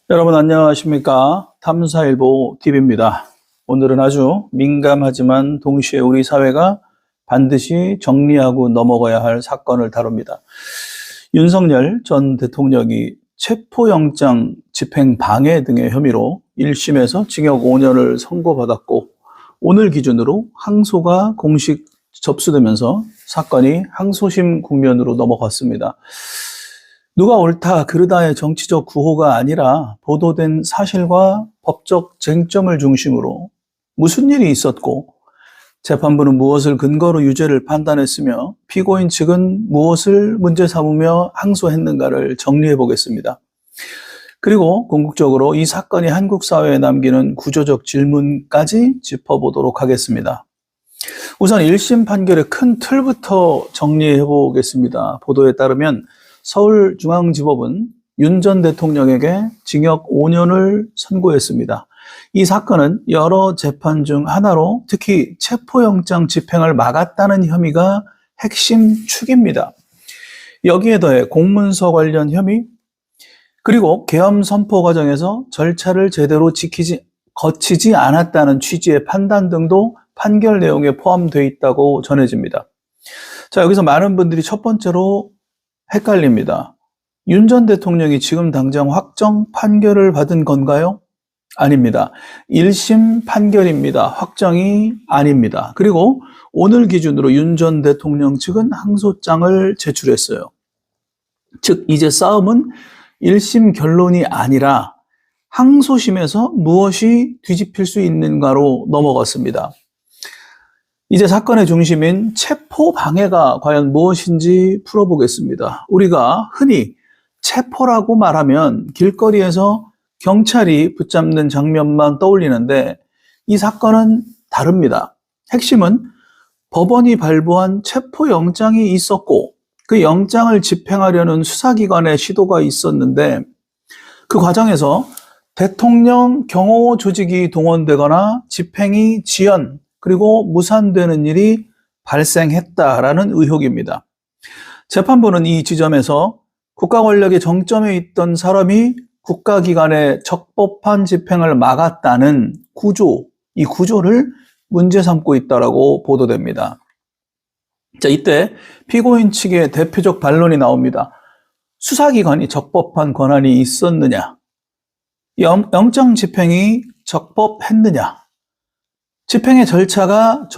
여러분 안녕하십니까? 탐사일보 TV입니다. 오늘은 아주 민감하지만 동시에 우리 사회가 반드시 정리하고 넘어가야 할 사건을 다룹니다. 윤석열 전 대통령이 체포영장 집행 방해 등의 혐의로 1심에서 징역 5년을 선고받았고, 오늘 기준으로 항소가 공식 접수되면서 사건이 항소심 국면으로 넘어갔습니다. 누가 옳다 그르다의 정치적 구호가 아니라 보도된 사실과 법적 쟁점을 중심으로 무슨 일이 있었고 재판부는 무엇을 근거로 유죄를 판단했으며 피고인 측은 무엇을 문제 삼으며 항소했는가를 정리해 보겠습니다. 그리고 궁극적으로 이 사건이 한국 사회에 남기는 구조적 질문까지 짚어보도록 하겠습니다. 우선 1심 판결의 큰 틀부터 정리해 보겠습니다. 보도에 따르면 서울중앙지법은 윤 전 대통령에게 징역 5년을 선고했습니다. 이 사건은 여러 재판 중 하나로 특히 체포영장 집행을 막았다는 혐의가 핵심 축입니다. 여기에 더해 공문서 관련 혐의, 그리고 계엄 선포 과정에서 절차를 제대로 거치지 않았다는 취지의 판단 등도 판결 내용에 포함되어 있다고 전해집니다. 자, 여기서 많은 분들이 첫 번째로 헷갈립니다. 윤 전 대통령이 지금 당장 확정 판결을 받은 건가요? 아닙니다. 1심 판결입니다. 확정이 아닙니다. 그리고 오늘 기준으로 윤 전 대통령 측은 항소장을 제출했어요. 즉, 이제 싸움은 1심 결론이 아니라 항소심에서 무엇이 뒤집힐 수 있는가로 넘어갔습니다. 이제 사건의 중심인 체포 방해가 과연 무엇인지 풀어보겠습니다. 우리가 흔히 체포라고 말하면 길거리에서 경찰이 붙잡는 장면만 떠올리는데 이 사건은 다릅니다. 핵심은 법원이 발부한 체포영장이 있었고 그 영장을 집행하려는 수사기관의 시도가 있었는데 그 과정에서 대통령 경호 조직이 동원되거나 집행이 지연 그리고 무산되는 일이 발생했다라는 의혹입니다. 재판부는 이 지점에서 국가 권력의 정점에 있던 사람이 국가기관의 적법한 집행을 막았다는 구조, 이 구조를 문제 삼고 있다라고 보도됩니다. 자, 이때 피고인 측의 대표적 반론이 나옵니다. 수사기관이 적법한 권한이 있었느냐? 영장 집행이 적법했느냐? 집행의 절차가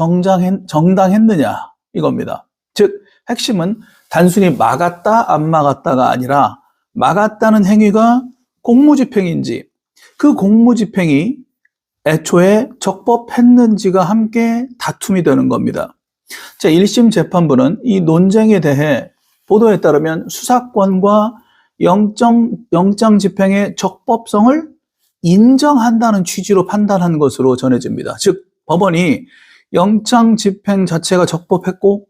정당했느냐? 이겁니다. 즉, 핵심은 단순히 막았다, 안 막았다가 아니라 막았다는 행위가 공무집행인지 그 공무집행이 애초에 적법했는지가 함께 다툼이 되는 겁니다. 자, 1심 재판부는 이 논쟁에 대해 보도에 따르면 수사권과 영장 집행의 적법성을 인정한다는 취지로 판단한 것으로 전해집니다. 즉, 법원이 영장 집행 자체가 적법했고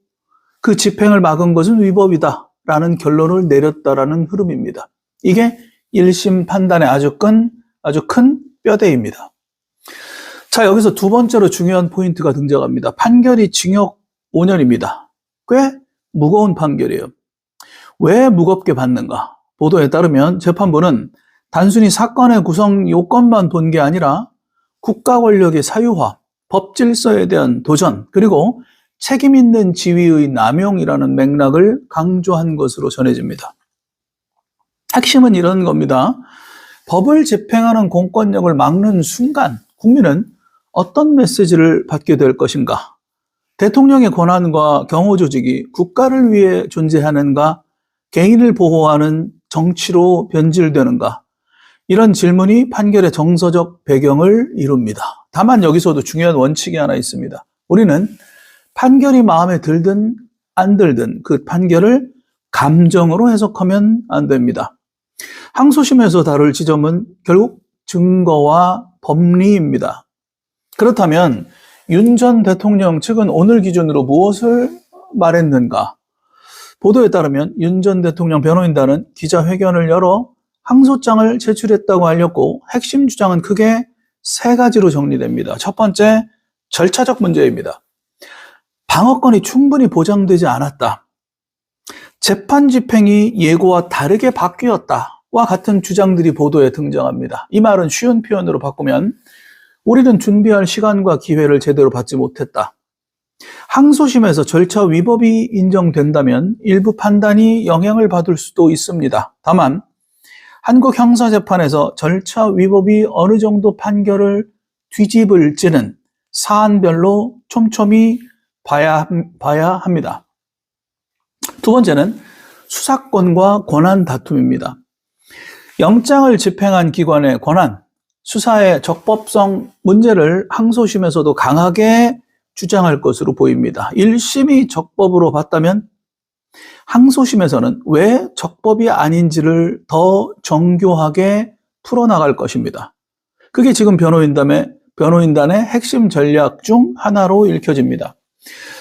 그 집행을 막은 것은 위법이다라는 결론을 내렸다라는 흐름입니다. 이게 1심 판단의 아주 큰 뼈대입니다. 자, 여기서 두 번째로 중요한 포인트가 등장합니다. 판결이 징역 5년입니다. 꽤 무거운 판결이에요. 왜 무겁게 받는가? 보도에 따르면 재판부는 단순히 사건의 구성 요건만 본 게 아니라 국가 권력의 사유화, 법 질서에 대한 도전, 그리고 책임 있는 지위의 남용이라는 맥락을 강조한 것으로 전해집니다. 핵심은 이런 겁니다. 법을 집행하는 공권력을 막는 순간 국민은 어떤 메시지를 받게 될 것인가? 대통령의 권한과 경호 조직이 국가를 위해 존재하는가? 개인을 보호하는 정치로 변질되는가? 이런 질문이 판결의 정서적 배경을 이룹니다. 다만 여기서도 중요한 원칙이 하나 있습니다. 우리는 판결이 마음에 들든 안 들든 그 판결을 감정으로 해석하면 안 됩니다. 항소심에서 다룰 지점은 결국 증거와 법리입니다. 그렇다면 윤 전 대통령 측은 오늘 기준으로 무엇을 말했는가? 보도에 따르면 윤 전 대통령 변호인단은 기자회견을 열어 항소장을 제출했다고 알렸고 핵심 주장은 크게 세 가지로 정리됩니다. 첫 번째, 절차적 문제입니다. 방어권이 충분히 보장되지 않았다. 재판 집행이 예고와 다르게 바뀌었다. 같은 주장들이 보도에 등장합니다. 이 말은 쉬운 표현으로 바꾸면 우리는 준비할 시간과 기회를 제대로 받지 못했다. 항소심에서 절차 위법이 인정된다면 일부 판단이 영향을 받을 수도 있습니다. 다만 한국 형사재판에서 절차 위법이 어느 정도 판결을 뒤집을지는 사안별로 촘촘히 봐야 합니다. 두 번째는 수사권과 권한 다툼입니다. 영장을 집행한 기관의 권한, 수사의 적법성 문제를 항소심에서도 강하게 주장할 것으로 보입니다. 1심이 적법으로 봤다면 항소심에서는 왜 적법이 아닌지를 더 정교하게 풀어나갈 것입니다. 그게 지금 변호인단의 핵심 전략 중 하나로 읽혀집니다.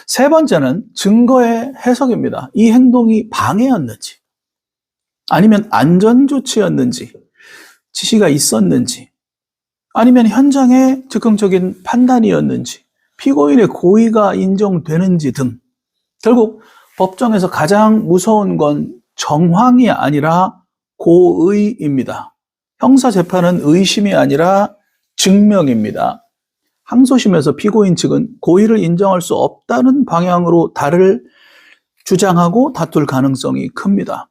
세 번째는 증거의 해석입니다. 이 행동이 방해였는지, 아니면 안전조치였는지, 지시가 있었는지, 아니면 현장의 즉흥적인 판단이었는지, 피고인의 고의가 인정되는지 등 결국 법정에서 가장 무서운 건 정황이 아니라 고의입니다. 형사재판은 의심이 아니라 증명입니다. 항소심에서 피고인 측은 고의를 인정할 수 없다는 방향으로 주장하고 다툴 가능성이 큽니다.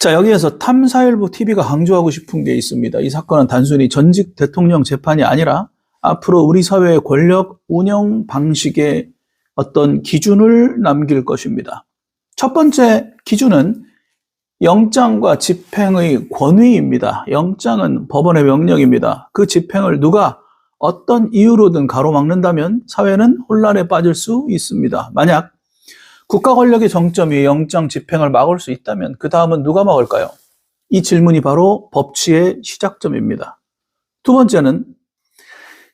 자, 여기에서 탐사일보 TV가 강조하고 싶은 게 있습니다. 이 사건은 단순히 전직 대통령 재판이 아니라 앞으로 우리 사회의 권력 운영 방식의 어떤 기준을 남길 것입니다. 첫 번째 기준은 영장과 집행의 권위입니다. 영장은 법원의 명령입니다. 그 집행을 누가 어떤 이유로든 가로막는다면 사회는 혼란에 빠질 수 있습니다. 만약 국가 권력의 정점이 영장 집행을 막을 수 있다면 그 다음은 누가 막을까요? 이 질문이 바로 법치의 시작점입니다. 두 번째는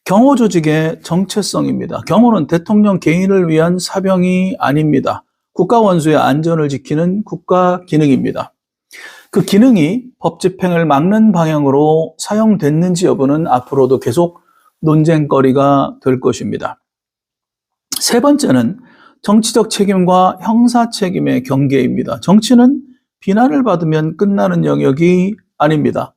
경호 조직의 정체성입니다. 경호는 대통령 개인을 위한 사병이 아닙니다. 국가 원수의 안전을 지키는 국가 기능입니다. 그 기능이 법 집행을 막는 방향으로 사용됐는지 여부는 앞으로도 계속 논쟁거리가 될 것입니다. 세 번째는 정치적 책임과 형사 책임의 경계입니다. 정치는 비난을 받으면 끝나는 영역이 아닙니다.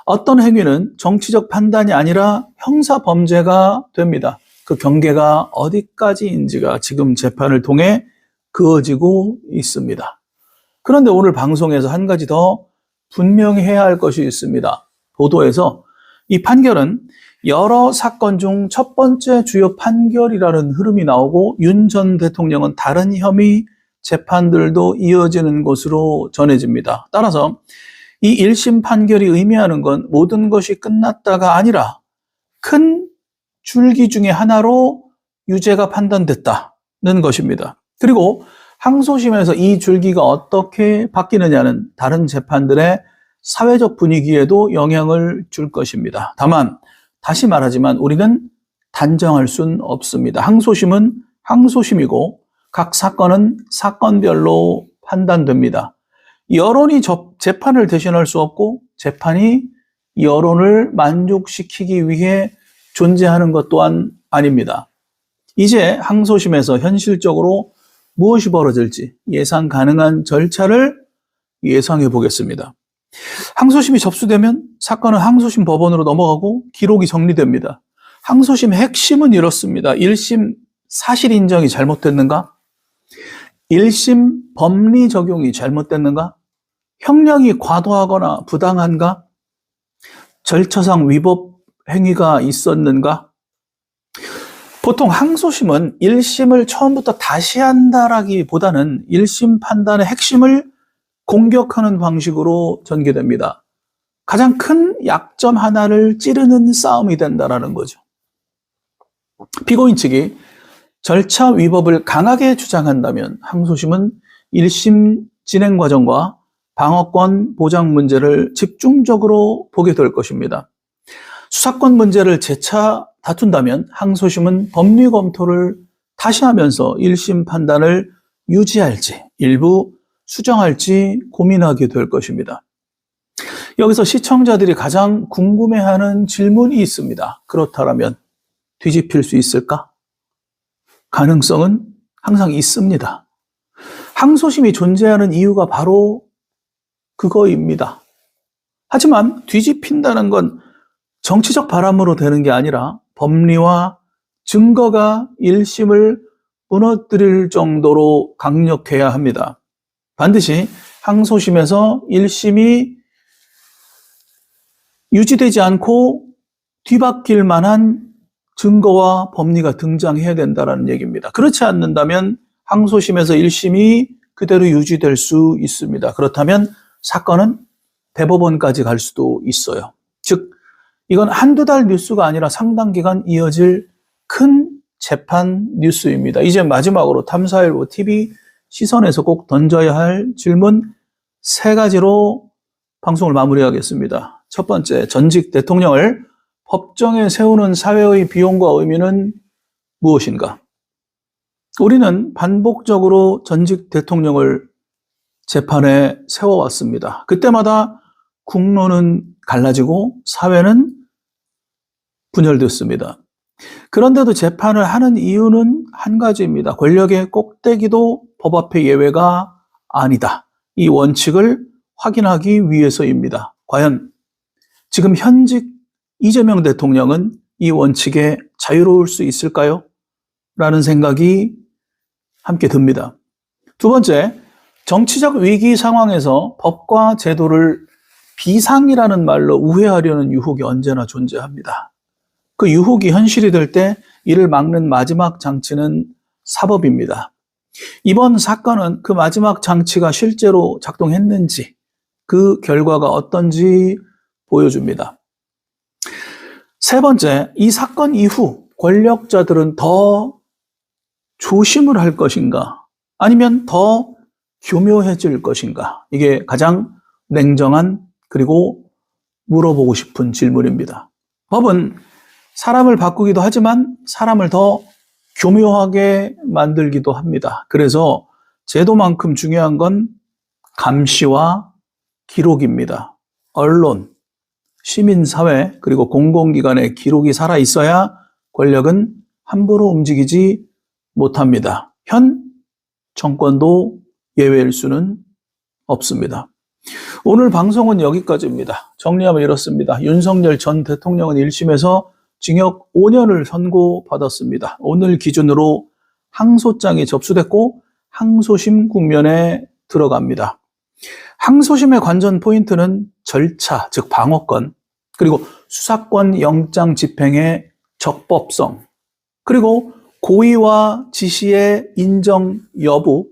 어떤 행위는 정치적 판단이 아니라 형사 범죄가 됩니다. 그 경계가 어디까지인지가 지금 재판을 통해 그어지고 있습니다. 그런데 오늘 방송에서 한 가지 더 분명히 해야 할 것이 있습니다. 보도에서 이 판결은 여러 사건 중 첫 번째 주요 판결이라는 흐름이 나오고 윤 전 대통령은 다른 혐의 재판들도 이어지는 것으로 전해집니다. 따라서 이 1심 판결이 의미하는 건 모든 것이 끝났다가 아니라 큰 줄기 중에 하나로 유죄가 판단됐다는 것입니다. 그리고 항소심에서 이 줄기가 어떻게 바뀌느냐는 다른 재판들의 사회적 분위기에도 영향을 줄 것입니다. 다만 다시 말하지만 우리는 단정할 수는 없습니다. 항소심은 항소심이고 각 사건은 사건별로 판단됩니다. 여론이 재판을 대신할 수 없고 재판이 여론을 만족시키기 위해 존재하는 것 또한 아닙니다. 이제 항소심에서 현실적으로 무엇이 벌어질지 예상 가능한 절차를 예상해 보겠습니다. 항소심이 접수되면 사건은 항소심 법원으로 넘어가고 기록이 정리됩니다. 항소심 핵심은 이렇습니다. 1심 사실 인정이 잘못됐는가? 1심 법리 적용이 잘못됐는가? 형량이 과도하거나 부당한가? 절차상 위법 행위가 있었는가? 보통 항소심은 1심을 처음부터 다시 한다라기보다는 1심 판단의 핵심을 공격하는 방식으로 전개됩니다. 가장 큰 약점 하나를 찌르는 싸움이 된다는 거죠. 피고인 측이 절차 위법을 강하게 주장한다면 항소심은 1심 진행 과정과 방어권 보장 문제를 집중적으로 보게 될 것입니다. 수사권 문제를 재차 다툰다면 항소심은 법리 검토를 다시 하면서 1심 판단을 유지할지 일부 수정할지 고민하게 될 것입니다. 여기서 시청자들이 가장 궁금해하는 질문이 있습니다. 그렇다면 뒤집힐 수 있을까? 가능성은 항상 있습니다. 항소심이 존재하는 이유가 바로 그거입니다. 하지만 뒤집힌다는 건 정치적 바람으로 되는 게 아니라 법리와 증거가 1심을 무너뜨릴 정도로 강력해야 합니다. 반드시 항소심에서 1심이 유지되지 않고 뒤바뀔 만한 증거와 법리가 등장해야 된다는 얘기입니다. 그렇지 않는다면 항소심에서 1심이 그대로 유지될 수 있습니다. 그렇다면 사건은 대법원까지 갈 수도 있어요. 즉, 이건 한두 달 뉴스가 아니라 상당 기간 이어질 큰 재판 뉴스입니다. 이제 마지막으로 탐사일보 TV 시선에서 꼭 던져야 할 질문 3가지로 방송을 마무리하겠습니다. 첫 번째, 전직 대통령을 법정에 세우는 사회의 비용과 의미는 무엇인가? 우리는 반복적으로 전직 대통령을 재판에 세워왔습니다. 그때마다 국론은 갈라지고 사회는 분열됐습니다. 그런데도 재판을 하는 이유는 한 가지입니다. 권력의 꼭대기도 법 앞에 예외가 아니다. 이 원칙을 확인하기 위해서입니다. 과연 지금 현직 이재명 대통령은 이 원칙에 자유로울 수 있을까요? 라는 생각이 함께 듭니다. 두 번째, 정치적 위기 상황에서 법과 제도를 비상이라는 말로 우회하려는 유혹이 언제나 존재합니다. 그 유혹이 현실이 될 때 이를 막는 마지막 장치는 사법입니다. 이번 사건은 그 마지막 장치가 실제로 작동했는지, 그 결과가 어떤지 보여줍니다. 세 번째, 이 사건 이후 권력자들은 더 조심을 할 것인가, 아니면 더 교묘해질 것인가? 이게 가장 냉정한 그리고 물어보고 싶은 질문입니다. 법은 사람을 바꾸기도 하지만 사람을 더 교묘하게 만들기도 합니다. 그래서 제도만큼 중요한 건 감시와 기록입니다. 언론, 시민사회, 그리고 공공기관의 기록이 살아있어야 권력은 함부로 움직이지 못합니다. 현 정권도 예외일 수는 없습니다. 오늘 방송은 여기까지입니다. 정리하면 이렇습니다. 윤석열 전 대통령은 1심에서 징역 5년을 선고받았습니다. 오늘 기준으로 항소장이 접수됐고 항소심 국면에 들어갑니다. 항소심의 관전 포인트는 절차, 즉 방어권, 그리고 수사권 영장 집행의 적법성, 그리고 고의와 지시의 인정 여부,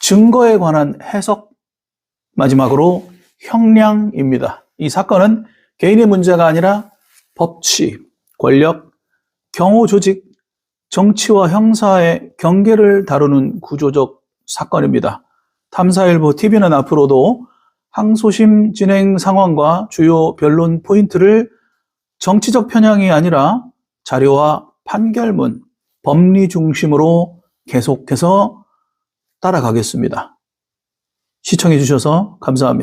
증거에 관한 해석, 마지막으로 형량입니다. 이 사건은 개인의 문제가 아니라 법치, 권력, 경호 조직, 정치와 형사의 경계를 다루는 구조적 사건입니다. 탐사일보 TV는 앞으로도 항소심 진행 상황과 주요 변론 포인트를 정치적 편향이 아니라 자료와 판결문, 법리 중심으로 계속해서 따라가겠습니다. 시청해 주셔서 감사합니다.